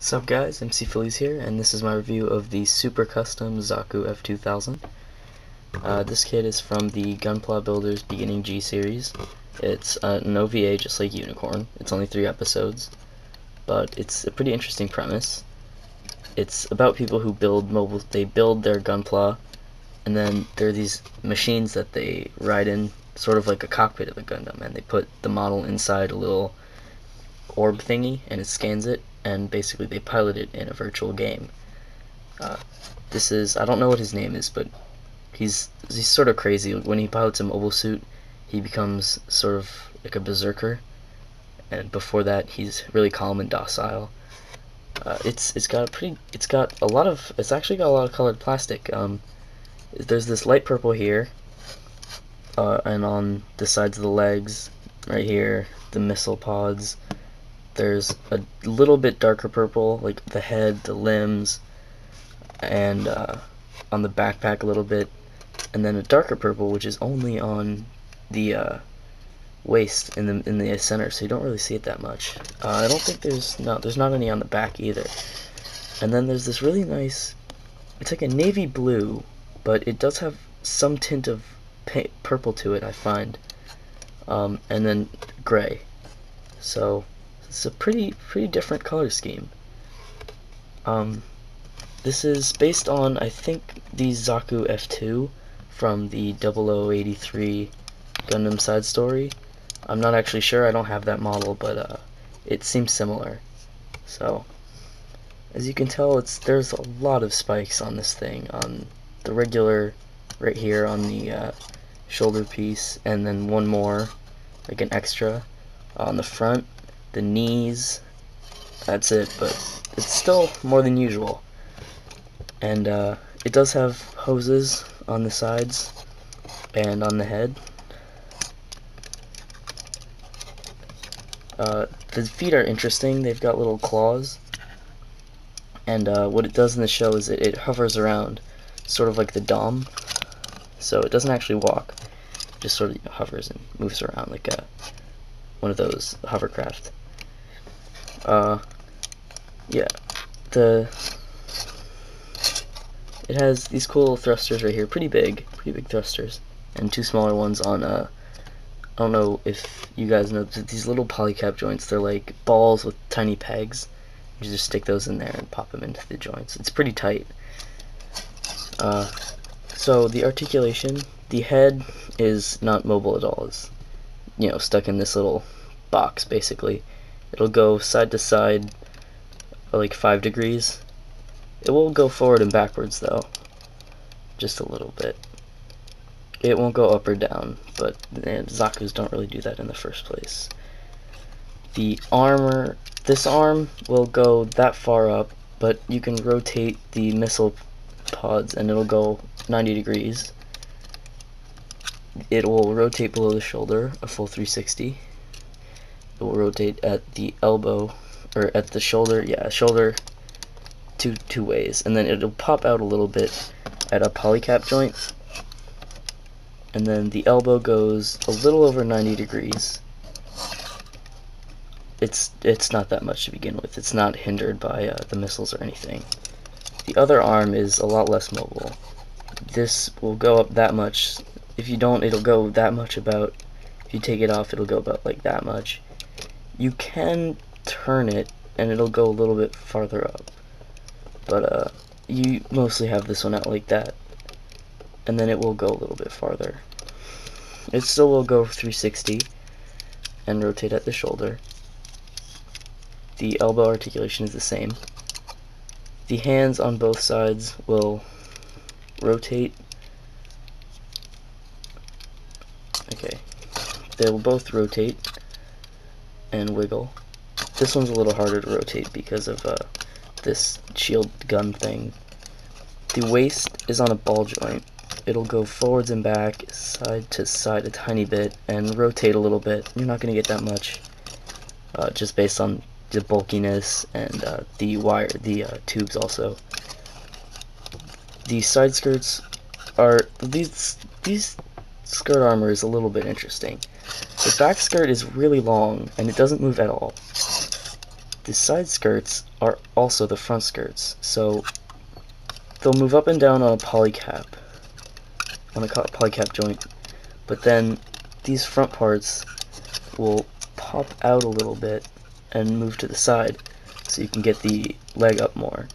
Sup guys, MC Phillies here, and this is my review of the super custom Zaku F2000. This kit is from the Gunpla Builders Beginning G series. It's an OVA just like Unicorn. It's only 3 episodes, but it's a pretty interesting premise. It's about people who build their Gunpla, and then there are these machines that they ride in, sort of like a cockpit of a Gundam, and they put the model inside a little orb thingy, and it scans it, and basically they pilot it in a virtual game. I don't know what his name is, but he's sort of crazy. When he pilots a mobile suit, he becomes sort of like a berserker, and before that he's really calm and docile. It's actually got a lot of colored plastic. There's this light purple here, and on the sides of the legs, right here, the missile pods. There's a little bit darker purple, like the head, the limbs, and on the backpack a little bit, and then a darker purple, which is only on the waist in the center, so you don't really see it that much. I don't think there's not any on the back either. And then there's this really nice, it's like a navy blue, but it does have some tint of purple to it, I find, and then gray. So it's a pretty different color scheme. This is based on, I think, the Zaku F2 from the 0083 Gundam side story. I'm not actually sure, I don't have that model, but it seems similar. So, as you can tell, there's a lot of spikes on this thing, on the regular, right here on the shoulder piece, and then one more, like an extra, on the front. The knees, that's it, but it's still more than usual. And it does have hoses on the sides and on the head. The feet are interesting. They've got little claws, and what it does in the show is it hovers around, sort of like the Dom. So it doesn't actually walk, it just sort of hovers and moves around like one of those hovercraft. Yeah, it has these cool thrusters right here, pretty big thrusters, and 2 smaller ones on I don't know if you guys know, these little polycap joints. They're like balls with tiny pegs. You just stick those in there and pop them into the joints. It's pretty tight. So the articulation, the head is not mobile at all. It's, stuck in this little box basically. It'll go side to side like 5 degrees. It will go forward and backwards though, just a little bit. It won't go up or down, but Zaku's don't really do that in the first place. The armor, this arm will go that far up, but you can rotate the missile pods and it'll go 90 degrees. It will rotate below the shoulder, a full 360. It will rotate at the elbow, or at the shoulder, shoulder two ways, and then it'll pop out a little bit at a polycap joint, and then the elbow goes a little over 90 degrees. It's not that much to begin with. It's not hindered by the missiles or anything. The other arm is a lot less mobile. This will go up that much. If you don't, it'll go that much about. If you take it off, it'll go about like that much. You can turn it and it'll go a little bit farther up, but you mostly have this one out like that, and then it will go a little bit farther. It still will go 360 and rotate at the shoulder. The elbow articulation is the same. The hands on both sides will rotate. Okay, they will both rotate and wiggle. This one's a little harder to rotate because of this shield gun thing. The waist is on a ball joint. It'll go forwards and back, side to side a tiny bit, and rotate a little bit. You're not going to get that much, just based on the bulkiness and the tubes also. The side skirts are, these skirt armor is a little bit interesting. The back skirt is really long, and it doesn't move at all. the side skirts are also the front skirts, so they'll move up and down on a polycap, joint, but then these front parts will pop out a little bit and move to the side, so you can get the leg up more.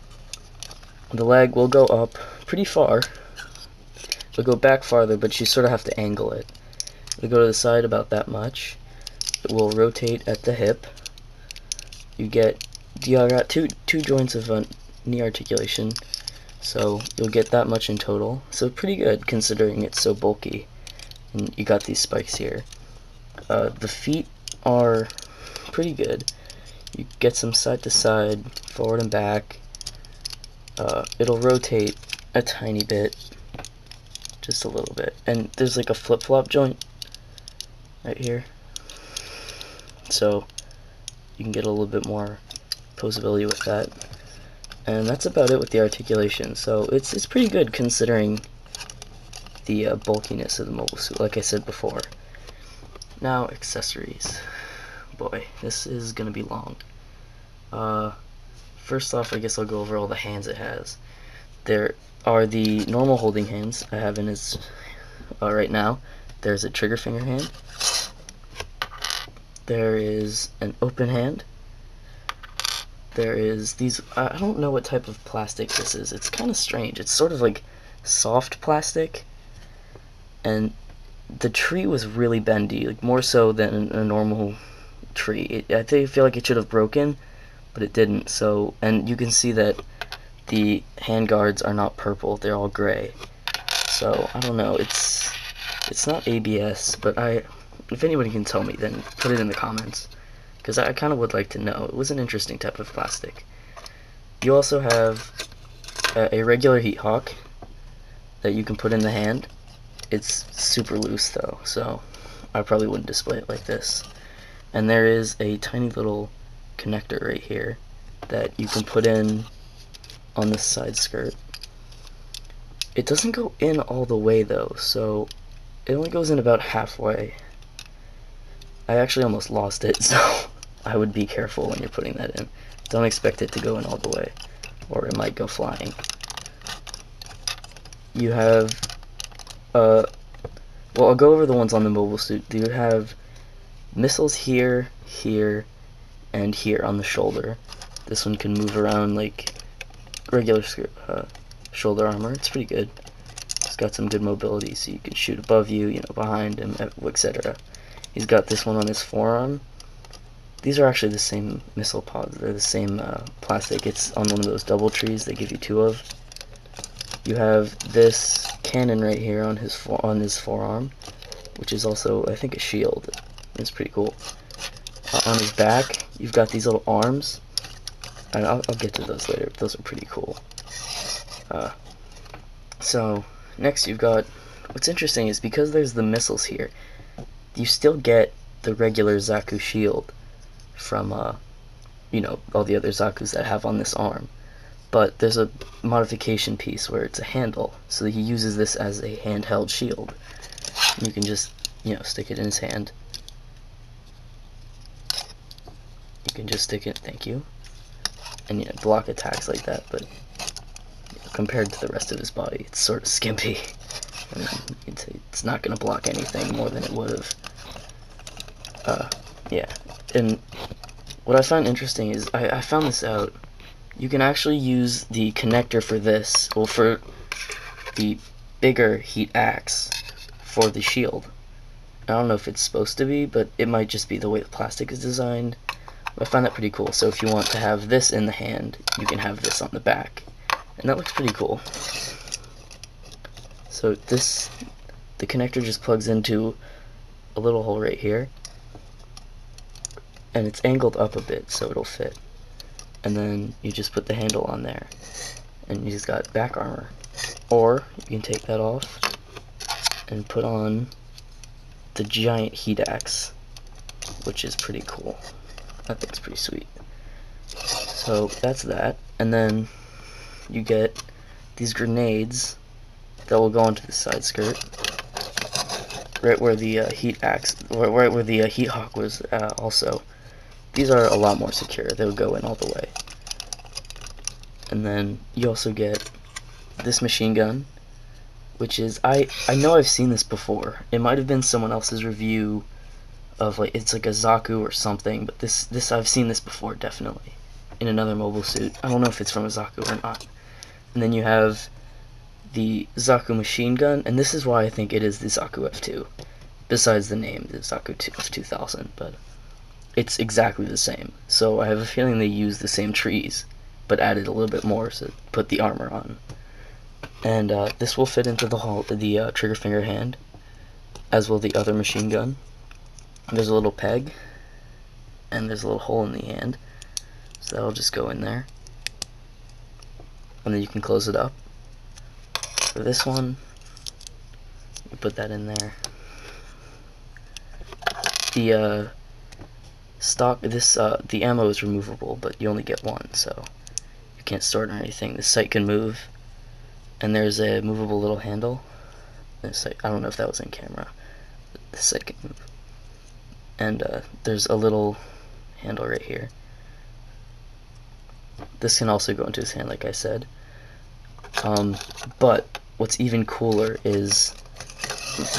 The leg will go up pretty far. It'll go back farther, but you sort of have to angle it. It'll go to the side about that much. It will rotate at the hip. You got two joints of knee articulation, so you'll get that much in total. So pretty good considering it's so bulky. And you got these spikes here. The feet are pretty good. You get some side to side, forward and back. It'll rotate a tiny bit, just a little bit, and there's like a flip-flop joint right here, so you can get a little bit more posability with that. And that's about it with the articulation. So it's pretty good considering the bulkiness of the mobile suit, like I said before. Now accessories. Boy, this is gonna be long. First off, I guess I'll go over all the hands it has. There are the normal holding hands I have in his right now. There's a trigger finger hand. There is an open hand. There is these, I don't know what type of plastic this is. It's kind of strange. It's sort of like soft plastic, and the tree was really bendy, like more so than a normal tree. I feel like it should have broken, but it didn't. So, and you can see that the hand guards are not purple, they're all gray. So I don't know, it's not ABS, but if anybody can tell me, then put it in the comments, because I kind of would like to know. It was an interesting type of plastic. You also have a regular heat hawk that you can put in the hand. It's super loose though, so I probably wouldn't display it like this. And there is a tiny little connector right here that you can put in on the side skirt. It doesn't go in all the way though, so it only goes in about halfway. I actually almost lost it, so I would be careful when you're putting that in. Don't expect it to go in all the way, or it might go flying. You have well, I'll go over the ones on the mobile suit. You have missiles here, here, and here on the shoulder. This one can move around like regular shoulder armor. It's pretty good. It's got some good mobility, so you can shoot above you, you know, behind him, etc. He's got this one on his forearm. These are actually the same missile pods. They're the same plastic. It's on one of those double trees they give you two of. You have this cannon right here on his forearm, which is also, I think, a shield. It's pretty cool. On his back, you've got these little arms, and I'll get to those later. Those are pretty cool. So next, you've got, what's interesting is because there's the missiles here, you still get the regular Zaku shield from you know, all the other Zakus that have on this arm. But there's a modification piece where it's a handle, so he uses this as a handheld shield. And you can just, you know, stick it in his hand. You can just stick it, thank you, and, you know, block attacks like that, but you know, compared to the rest of his body, it's sort of skimpy. I mean, it's not going to block anything more than it would have. Yeah, and what I find interesting is, I found this out, you can actually use the connector for this, well, for the bigger heat axe for the shield. I don't know if it's supposed to be, but it might just be the way the plastic is designed. But I find that pretty cool. So if you want to have this in the hand, you can have this on the back. And that looks pretty cool. So this, the connector just plugs into a little hole right here. And it's angled up a bit so it'll fit. And then you just put the handle on there, and you just got back armor. Or you can take that off and put on the giant heat axe, which is pretty cool. I think it's pretty sweet. So that's that, and then you get these grenades that will go onto the side skirt, right where the heat axe, right where the heat hawk was also. these are a lot more secure. They'll go in all the way. And then you also get this machine gun, which is, I know I've seen this before. It might have been someone else's review of, like, it's like a Zaku or something, but this I've seen this before, definitely, in another mobile suit. I don't know if it's from a Zaku or not. And then you have the Zaku machine gun, and this is why I think it is the Zaku F2, besides the name, the Zaku F2000, but it's exactly the same. So I have a feeling they used the same trees, but added a little bit more to put the armor on. And this will fit into the trigger finger hand, as will the other machine gun. There's a little peg, and there's a little hole in the hand, so that'll just go in there. And then you can close it up. For this one, you put that in there. The the ammo is removable, but you only get one, so you can't store it or anything. The sight can move, and there's a movable little handle. I don't know if that was in camera. The sight can move. And there's a little handle right here. This can also go into his hand, like I said. But what's even cooler is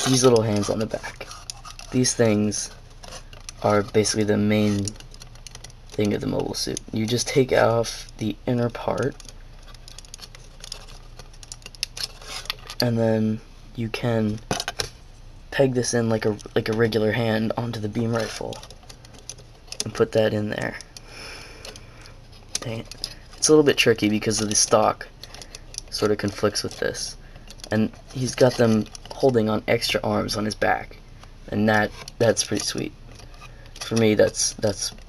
these little hands on the back. These things are basically the main thing of the mobile suit. You just take off the inner part, and then you can peg this in like a regular hand onto the beam rifle and put that in there. Dang it. It's a little bit tricky because of the stock sort of conflicts with this, and he's got them holding on extra arms on his back, and that's pretty sweet. For me, that's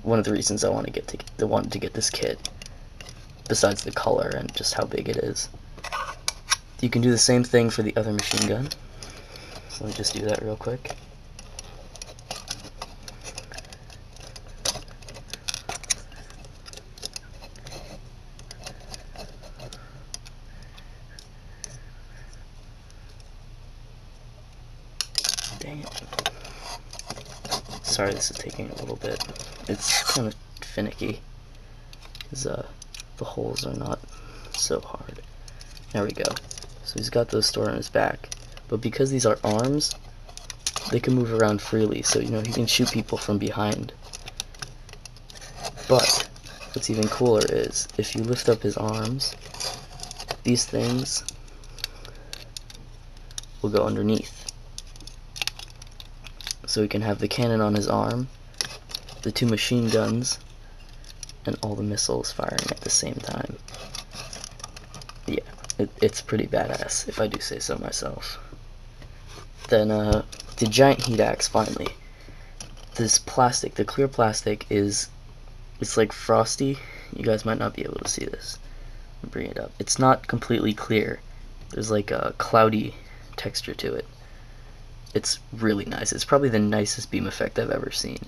one of the reasons I wanted to get this kit, besides the color and just how big it is. You can do the same thing for the other machine gun. So let me just do that real quick. Dang it. Sorry, this is taking a little bit. It's kind of finicky, because the holes are not so hard. There we go. So he's got those stored on his back. But because these are arms, they can move around freely, so you know he can shoot people from behind. But what's even cooler is if you lift up his arms, these things will go underneath. So he can have the cannon on his arm, the two machine guns, and all the missiles firing at the same time. Yeah, it's pretty badass, if I do say so myself. Then the giant heat axe, finally. This plastic, the clear plastic, it's like frosty. You guys might not be able to see this. I'll bring it up. It's not completely clear. There's like a cloudy texture to it. It's really nice. It's probably the nicest beam effect I've ever seen.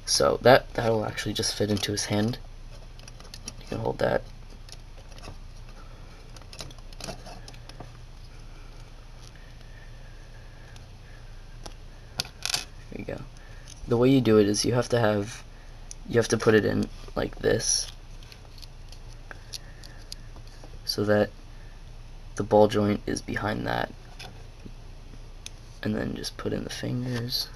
So that'll actually just fit into his hand. You can hold that. There you go. The way you do it is you have to put it in like this, so that the ball joint is behind that, and then just put in the fingers,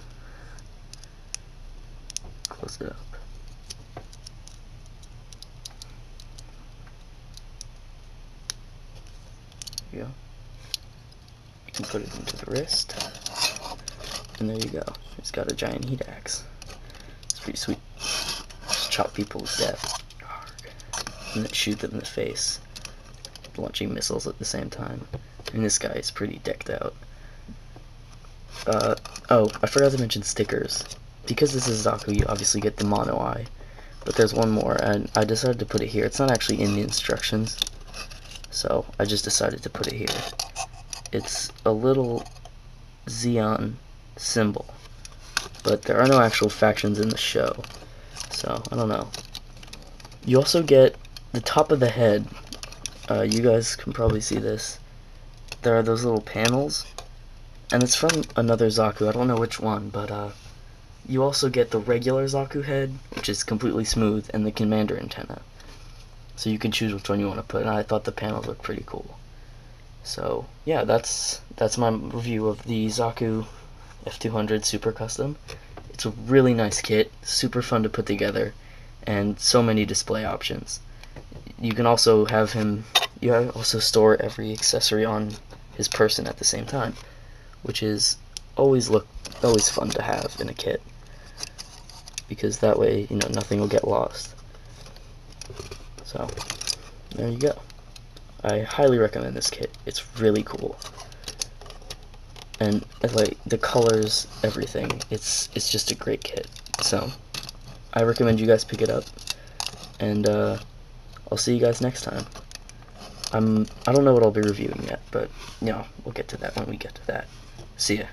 close it up. There you go. You can put it into the wrist, and there you go. It's got a giant heat axe. It's pretty sweet. Just chop people to death, and then shoot them in the face, launching missiles at the same time. And this guy is pretty decked out. Oh, I forgot to mention stickers. Because this is Zaku, you obviously get the mono eye, but there's one more, and I decided to put it here. It's not actually in the instructions, so I just decided to put it here. It's a little Xeon symbol, but there are no actual factions in the show, so I don't know. You also get the top of the head. You guys can probably see this. There are those little panels, and it's from another Zaku. I don't know which one, but you also get the regular Zaku head, which is completely smooth, and the commander antenna. So you can choose which one you want to put, and I thought the panels looked pretty cool. So yeah, that's my review of the Zaku F200 Super Custom. It's a really nice kit, super fun to put together, and so many display options. You can also have him, also store every accessory on his person at the same time, which is always fun to have in a kit, because that way, you know, nothing will get lost. So there you go. I highly recommend this kit. It's really cool, and like the colors, everything. It's just a great kit. So I recommend you guys pick it up, and I'll see you guys next time. I don't know what I'll be reviewing yet, but you know, we'll get to that when we get to that. See ya.